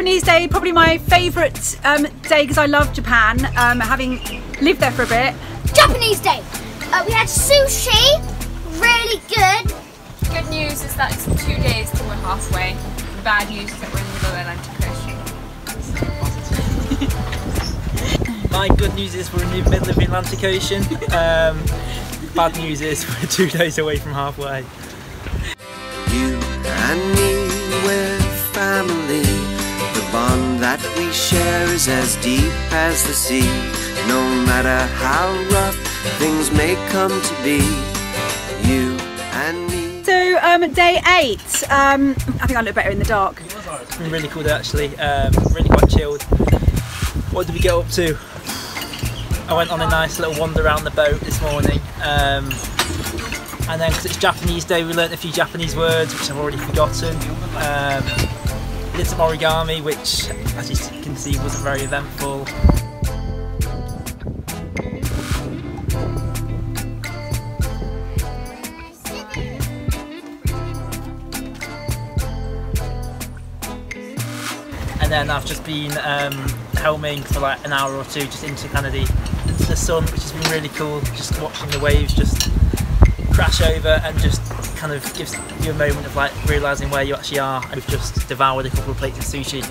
Japanese day, probably my favourite day because I love Japan, having lived there for a bit. Japanese day. We had sushi, really good. Good news is that it's 2 days till we're halfway. The bad news is that we're in the middle of Atlantic Ocean. My good news is we're in the middle of the Atlantic Ocean. Bad news is we're 2 days away from halfway. You and me, we're family. The bond that we share is as deep as the sea. No matter how rough things may come to be, you and me. So day 8, I think I look better in the dark. It's been really cool day actually, really quite chilled. What did we get up to? I went on a nice little wander around the boat this morning, and then because it's Japanese day we learnt a few Japanese words which I've already forgotten. Did some origami which, as you can see, wasn't very eventful. And then I've just been helming for like an hour or two just into kind of the sun, which has been really cool, just watching the waves just crash over and just kind of gives you a moment of like realising where you actually are. We've just devoured a couple of plates of sushi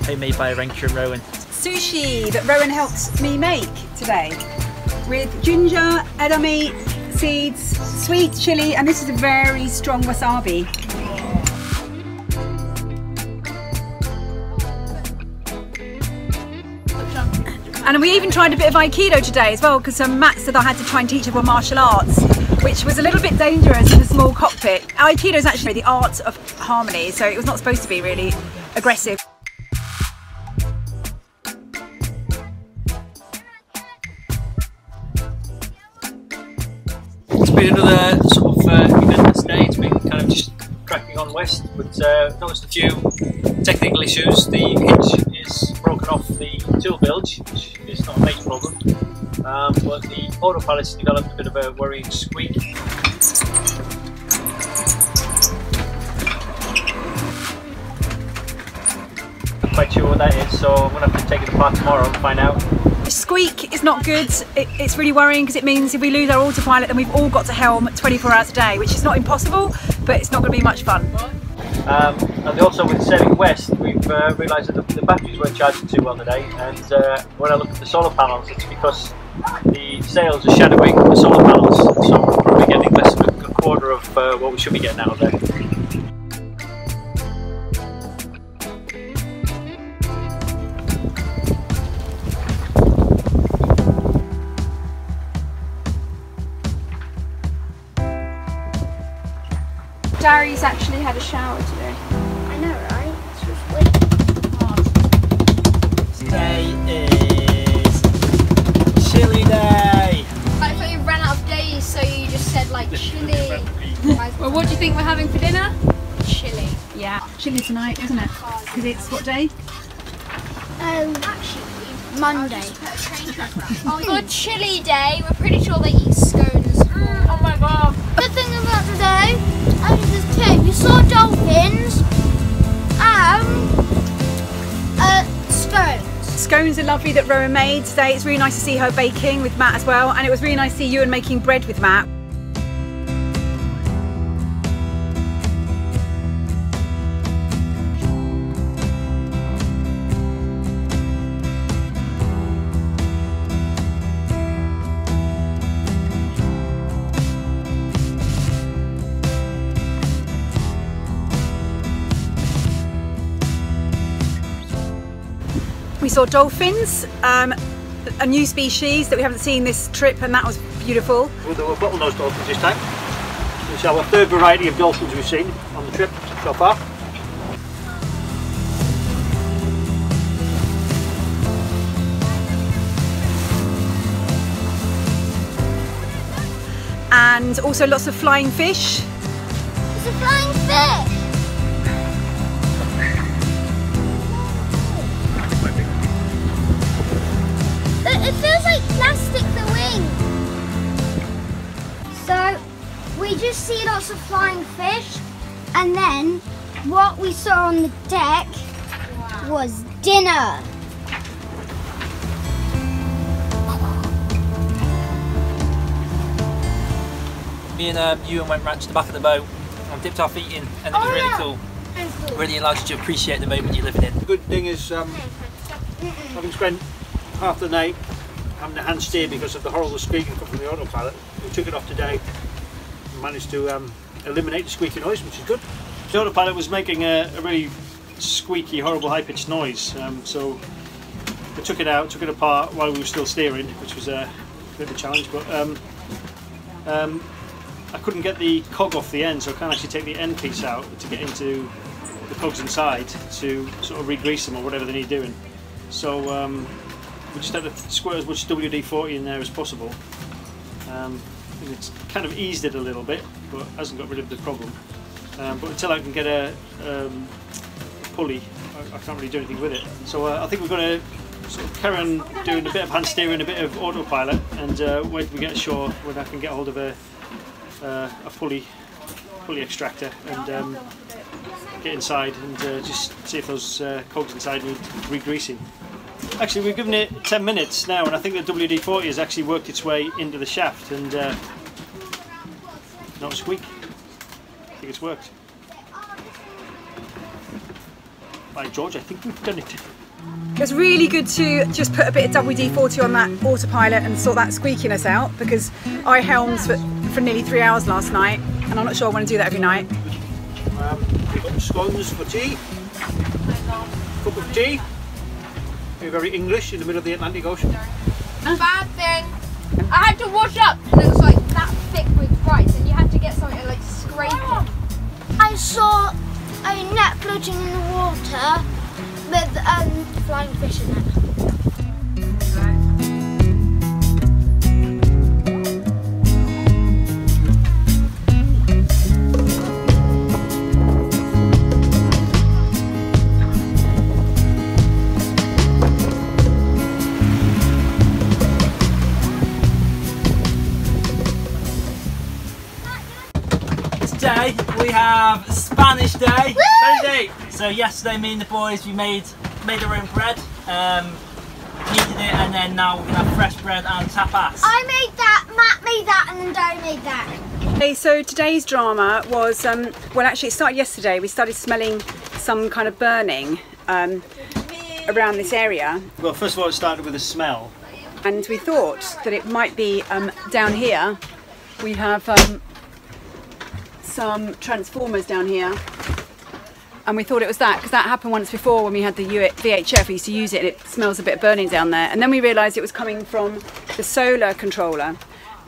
homemade by Renka and Rowan. Sushi that Rowan helped me make today with ginger, edamame seeds, sweet chilli, and this is a very strong wasabi. And we even tried a bit of Aikido today as well, because Matt said I had to try and teach everyone martial arts, which was a little bit dangerous in a small cockpit. Aikido is actually the art of harmony, so it was not supposed to be really aggressive. It's been another sort of eventless day. It's been kind of just cracking on west, but noticed a few technical issues. The hinge is broken off the tool bilge, which is not a major problem, but the autopilot's developed a bit of a worrying squeak. Not quite sure what that is, so I'm going to have to take it apart tomorrow and find out. The squeak is not good. It's really worrying because it means if we lose our autopilot then we've all got to helm 24 hours a day, which is not impossible, but it's not going to be much fun. And also with sailing west, we've realised that the batteries weren't charging too well today, and when I look at the solar panels, it's because the sails are shadowing the solar panels, so we're probably getting less than a quarter of what we should be getting out of there. Darius actually had a shower today. I know, right? It's just weird. Today is chilly day. I thought you ran out of days, so you just said like chili. Well, what do you think we're having for dinner? Chili. Yeah, chilly tonight, isn't it? Because it's what day? Monday. For chili day, we're pretty sure they eat scones. Oh my god. Good thing about today, there's two. We saw dolphins and scones. Scones are lovely that Rowan made today. It's really nice to see her baking with Matt as well, and it was really nice to see Ewan making bread with Matt. We saw dolphins, a new species that we haven't seen this trip, and that was beautiful. Well, there were bottlenose dolphins this time. It's our third variety of dolphins we've seen on the trip so far. And also lots of flying fish. It's a flying fish. It feels like plastic, the wing. So we just see lots of flying fish, and then what we saw on the deck was dinner. Me and Ewan went round to the back of the boat and dipped our feet in, and it was really cool. Really allows you to appreciate the moment you're living in. The good thing is, having spent half the night having a hand steer because of the horrible squeaking from the autopilot, we took it off today and managed to eliminate the squeaky noise, which is good. The autopilot was making a really squeaky, horrible, high-pitched noise, so we took it out, took it apart while we were still steering, which was a bit of a challenge, but I couldn't get the cog off the end, so I can't actually take the end piece out to get into the cogs inside to sort of re-grease them or whatever they need doing. So we just had to squirt as much WD-40 in there as possible. And it's kind of eased it a little bit, but hasn't got rid of the problem. But until I can get a pulley, I can't really do anything with it. So I think we're going to sort of carry on doing a bit of hand steering, a bit of autopilot, and wait till we get ashore when I can get hold of a pulley extractor and get inside and just see if those cogs inside need re-greasing. Actually, we've given it 10 minutes now, and I think the WD-40 has actually worked its way into the shaft and not a squeak. I think it's worked. By George, I think we've done it. It was really good to just put a bit of WD-40 on that autopilot and sort that squeakiness out, because I helmed for nearly 3 hours last night, and I'm not sure I want to do that every night. We've got scones for tea, cup of tea. We're very English in the middle of the Atlantic Ocean. Bad thing. I had to wash up and it was like that thick with rice, and you had to get something like scrape it. I saw a net floating in the water with flying fish in it. Today we have Spanish Day. Spanish Day. So yesterday, me and the boys, we made our own bread, heated it, and then now we're gonna have fresh bread and tapas. I made that, Matt made that, and then Daddy made that. Okay, so today's drama was, well, actually it started yesterday. We started smelling some kind of burning around this area. Well, first of all, it started with a smell. And we thought that it might be down here. We have some transformers down here, and we thought it was that, because that happened once before when we had the VHF. We used to use it and it smells a bit of burning down there, and then we realised it was coming from the solar controller,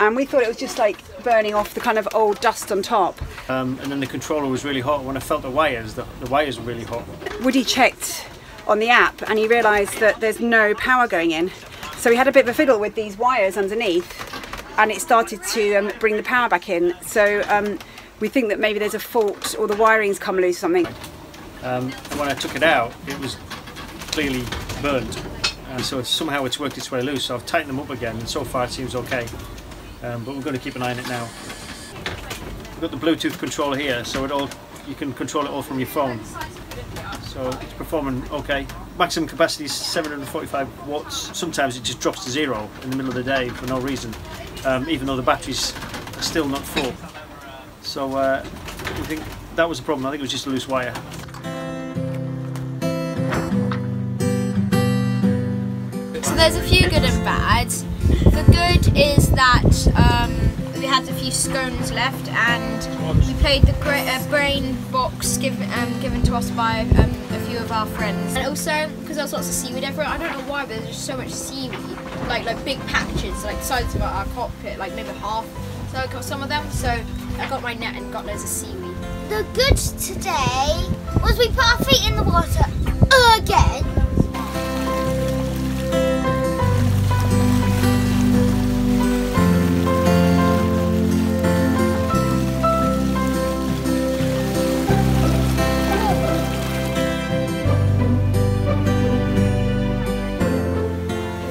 and we thought it was just like burning off the kind of old dust on top. And then the controller was really hot. When I felt the wires were really hot. Woody checked on the app and he realised that there's no power going in, so we had a bit of a fiddle with these wires underneath, and it started to bring the power back in. So we think that maybe there's a fault, or the wiring's come loose or something. When I took it out, it was clearly burned, and so somehow it's worked its way loose. So I've tightened them up again, and so far it seems okay. But we're going to keep an eye on it now. We've got the Bluetooth controller here, so you can control it all from your phone. So it's performing okay. Maximum capacity is 745 watts. Sometimes it just drops to 0 in the middle of the day for no reason, even though the batteries are still not full. So we think that was the problem. I think it was just a loose wire. So there's a few good and bad. The good is that we had a few scones left, and we played the brain box given to us by a few of our friends. And also, because there was lots of seaweed everywhere, I don't know why, but there's just so much seaweed, like big patches, like the size of our cockpit, like maybe half. So I got some of them, so I got my net and got loads of seaweed. The good today was we put our feet in the water again.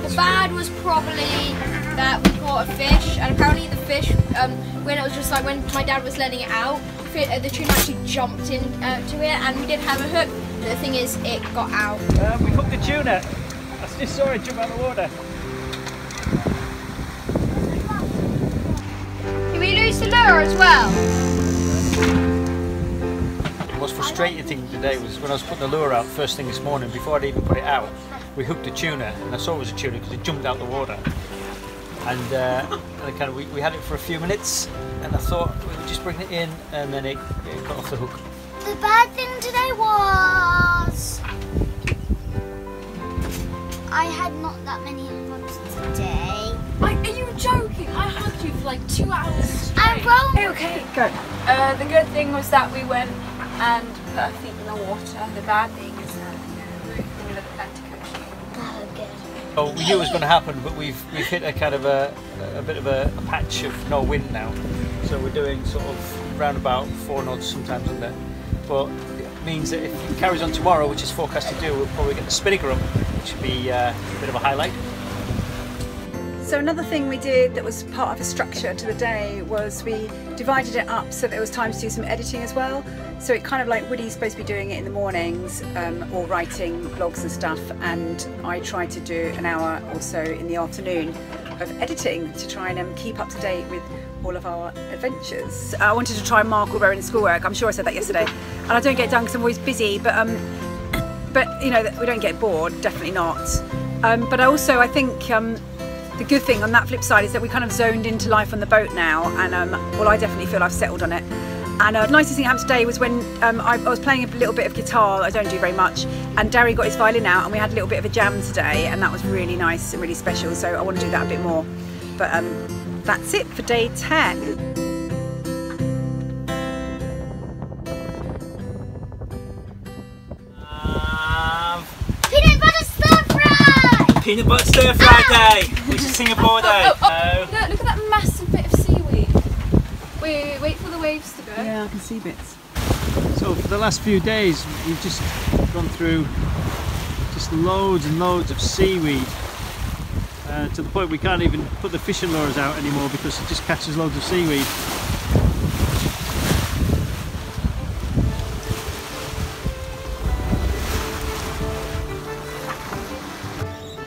The bad was probably that we caught a fish, and apparently the fish, when it was just like when my dad was letting it out, the tuna actually jumped into it, and we did have a hook. The thing is, it got out. We hooked the tuna. I just saw it jump out of the water. Did we lose the lure as well? The most frustrating thing today was when I was putting the lure out first thing this morning, before I'd even put it out, we hooked a tuna, and I saw it was a tuna because it jumped out the water. And we had it for a few minutes, and I thought we would just bring it in, and then it got off the hook. The bad thing today was I had not that many hugs today. Are you joking? I hugged you for like 2 hours. I'm wrong. Okay, go. The good thing was that we went and put our feet in the water. The bad thing is that we're in the middle of the Atlantic Ocean. Oh, good. Well, we knew it was going to happen, but we've hit a kind of a bit of a patch of no wind now. So we're doing sort of round about 4 knots, sometimes under. But it means that if it carries on tomorrow, which is forecast to do, we'll probably get the spinnaker up, which would be a bit of a highlight. So another thing we did that was part of a structure to the day was we divided it up so there was time to do some editing as well. So it kind of like Woody's supposed to be doing it in the mornings or writing blogs and stuff, and I tried to do an hour or so in the afternoon of editing to try and keep up to date with all of our adventures. I wanted to try and mark all Rowan's schoolwork. I'm sure I said that yesterday, and I don't get it done because I'm always busy, but you know, we don't get bored, definitely not. But also I think the good thing on that flip side is that we kind of zoned into life on the boat now, and well, I definitely feel I've settled on it. And the nicest thing that happened today was when I was playing a little bit of guitar. I don't do very much, and Darry got his violin out, and we had a little bit of a jam today, and that was really nice and really special. So I want to do that a bit more. But that's it for day 10. Peanut butter stir fry! Peanut butter stir fry day, which is Singapore day. Look at that massive bit of seaweed. Wait for the waves to go. Yeah, I can see bits. So for the last few days, we've just gone through just loads and loads of seaweed. To the point we can't even put the fishing lures out anymore because it just catches loads of seaweed.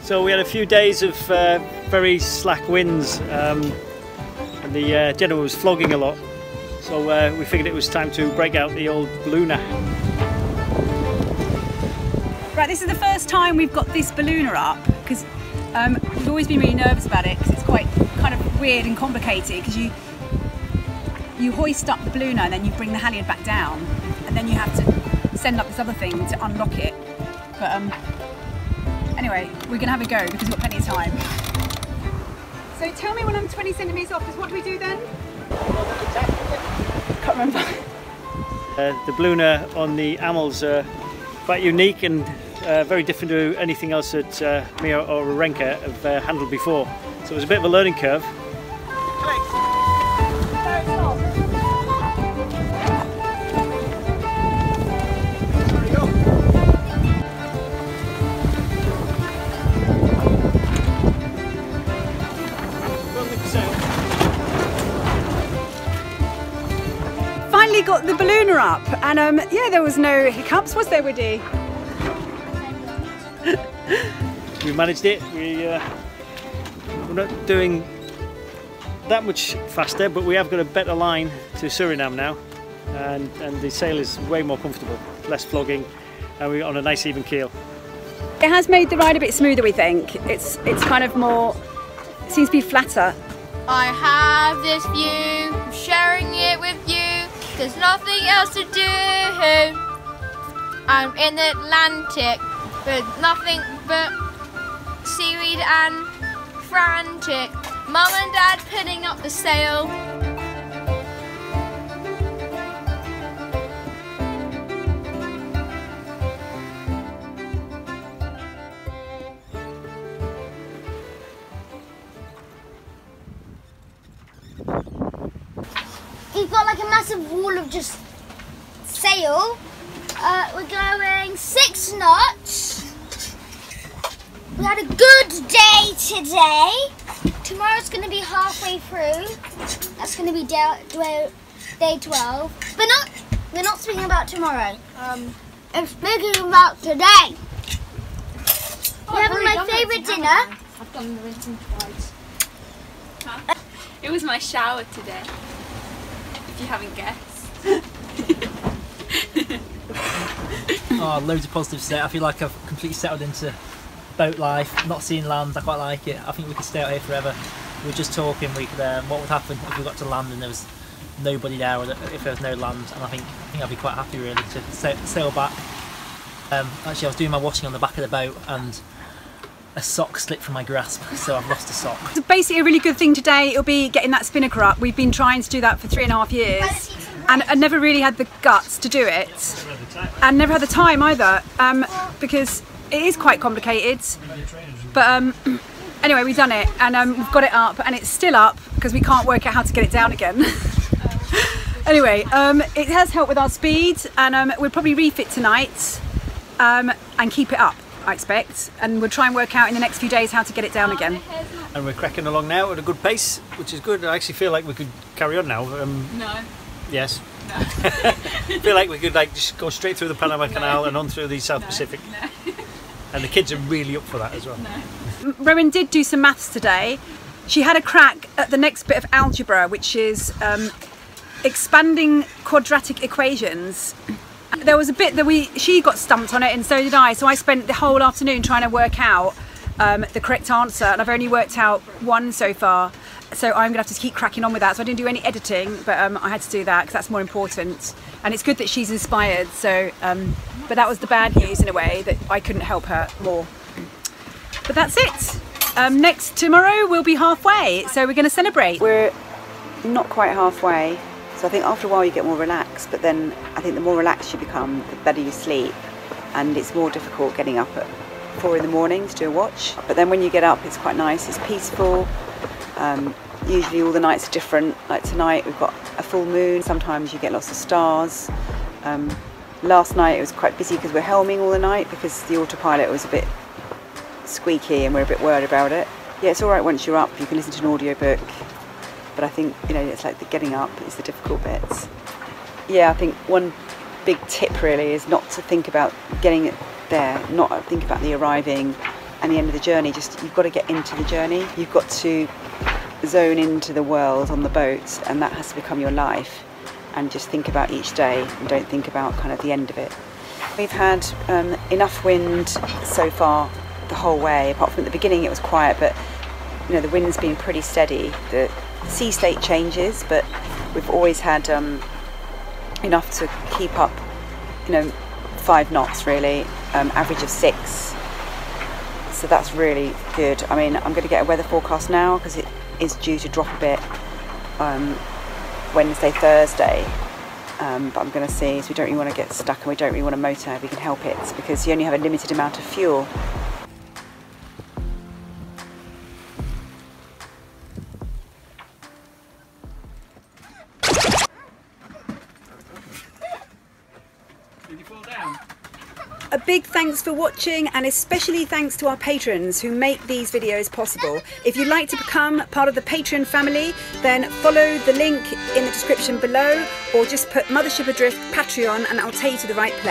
So we had a few days of very slack winds, and the Jenna was flogging a lot. So we figured it was time to break out the old ballooner. Right, this is the first time we've got this ballooner up because we've always been really nervous about it because it's quite kind of weird and complicated because you hoist up the ballooner and then you bring the halyard back down, and then you have to send up this other thing to unlock it. But anyway, we're going to have a go because we've got plenty of time. So tell me when I'm 20 centimetres off, because what do we do then? Can't remember. The ballooner on the Amels are quite unique and very different to anything else that me or Renka have handled before. So it was a bit of a learning curve. Finally got the ballooner up, and yeah, there was no hiccups, was there, Woody? We managed it. We're not doing that much faster, but we have got a better line to Suriname now, and the sail is way more comfortable, less flogging, and we're on a nice even keel. It has made the ride a bit smoother, we think. It's kind of more, it seems to be flatter. I have this view, I'm sharing it with you. There's nothing else to do. I'm in the Atlantic with nothing but seaweed and frantic. Mum and Dad putting up the sail. We've got like a massive wall of just sail. We're going 6 knots. We had a good day today. Tomorrow's going to be halfway through. That's going to be day day 12. But we're not speaking about tomorrow. I'm speaking about today. We're having my favourite dinner. I've done the rinsing twice. It was my shower today, if you haven't guessed. Oh, loads of positives today. I feel like I've completely settled into boat life, not seeing land. I quite like it. I think we could stay out here forever. We were just talking, what would happen if we got to land and there was nobody there, or if there was no land, and I think I'd be quite happy really to sail back. Actually, I was doing my washing on the back of the boat and a sock slipped from my grasp, so I've lost a sock. So basically a really good thing today, it'll be getting that spinnaker up. We've been trying to do that for 3.5 years and I never really had the guts to do it, and never had the time either, because it is quite complicated. But anyway, we've done it, and we've got it up, and it's still up because we can't work out how to get it down again. Anyway, it has helped with our speed, and we'll probably refit tonight and keep it up, I expect, and we'll try and work out in the next few days how to get it down again. And we're cracking along now at a good pace, which is good. I actually feel like we could carry on now. No. Yes. No. I feel like we could just go straight through the Panama Canal and on through the South Pacific. No. And the kids are really up for that as well. No. Rowan did do some maths today. She had a crack at the next bit of algebra, which is expanding quadratic equations. There was a bit that she got stumped on it, and so did I. So I spent the whole afternoon trying to work out the correct answer, and I've only worked out one so far. So I'm gonna have to keep cracking on with that. So I didn't do any editing, but I had to do that because that's more important. And it's good that she's inspired. So, but that was the bad news in a way, that I couldn't help her more. But that's it. Tomorrow we'll be halfway, so we're going to celebrate. We're not quite halfway, so I think after a while you get more relaxed, but then I think the more relaxed you become, the better you sleep, and it's more difficult getting up at 4 in the morning to do a watch. But then when you get up, it's quite nice, it's peaceful. Usually all the nights are different. Like tonight we've got a full moon, sometimes you get lots of stars. Last night it was quite busy because we're helming all the night because the autopilot was a bit squeaky and we're a bit worried about it. Yeah, it's alright once you're up, you can listen to an audiobook, but I think, it's like the getting up is the difficult bits. Yeah, I think one big tip really is not to think about getting it there, not think about the arriving and the end of the journey. Just, you've got to get into the journey. You've got to zone into the world on the boat, and that has to become your life, and just think about each day and don't think about kind of the end of it. We've had enough wind so far the whole way, apart from at the beginning it was quiet, but the wind's been pretty steady. The sea state changes, but we've always had enough to keep up 5 knots really, average of 6, so that's really good. I mean, I'm going to get a weather forecast now because it is due to drop a bit Wednesday, Thursday, but I'm going to see, so we don't really want to get stuck and we don't really want to motor if we can help it, because you only have a limited amount of fuel. A big thanks for watching, and especially thanks to our patrons who make these videos possible. If you'd like to become part of the Patreon family, then follow the link in the description below, or just put Mothership Adrift Patreon and I'll take you to the right place.